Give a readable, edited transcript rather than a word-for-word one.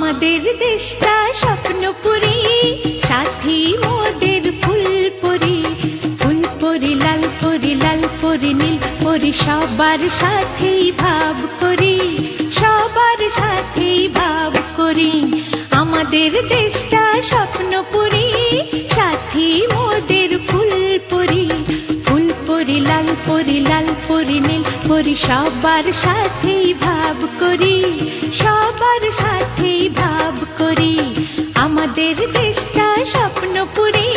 আমাদের দেশটা স্বপ্নপুরী, সাথী মোদের ফুলপুরি। ফুলপুরি লাল পরি, লাল পরি নীল পরি, সবার সাথেই ভাব করি, সবার সাথেই ভাব করি। আমাদের দেশটা স্বপ্নপুরী, সাথী মোদের ফুলপুরি। ফুলপুরি লাল পরি, লাল পরি নীল পরি, সবার সাথেই ভাব করি, সবার সাথেই ভাব করি। আমাদের দেশটা স্বপ্নপুরী।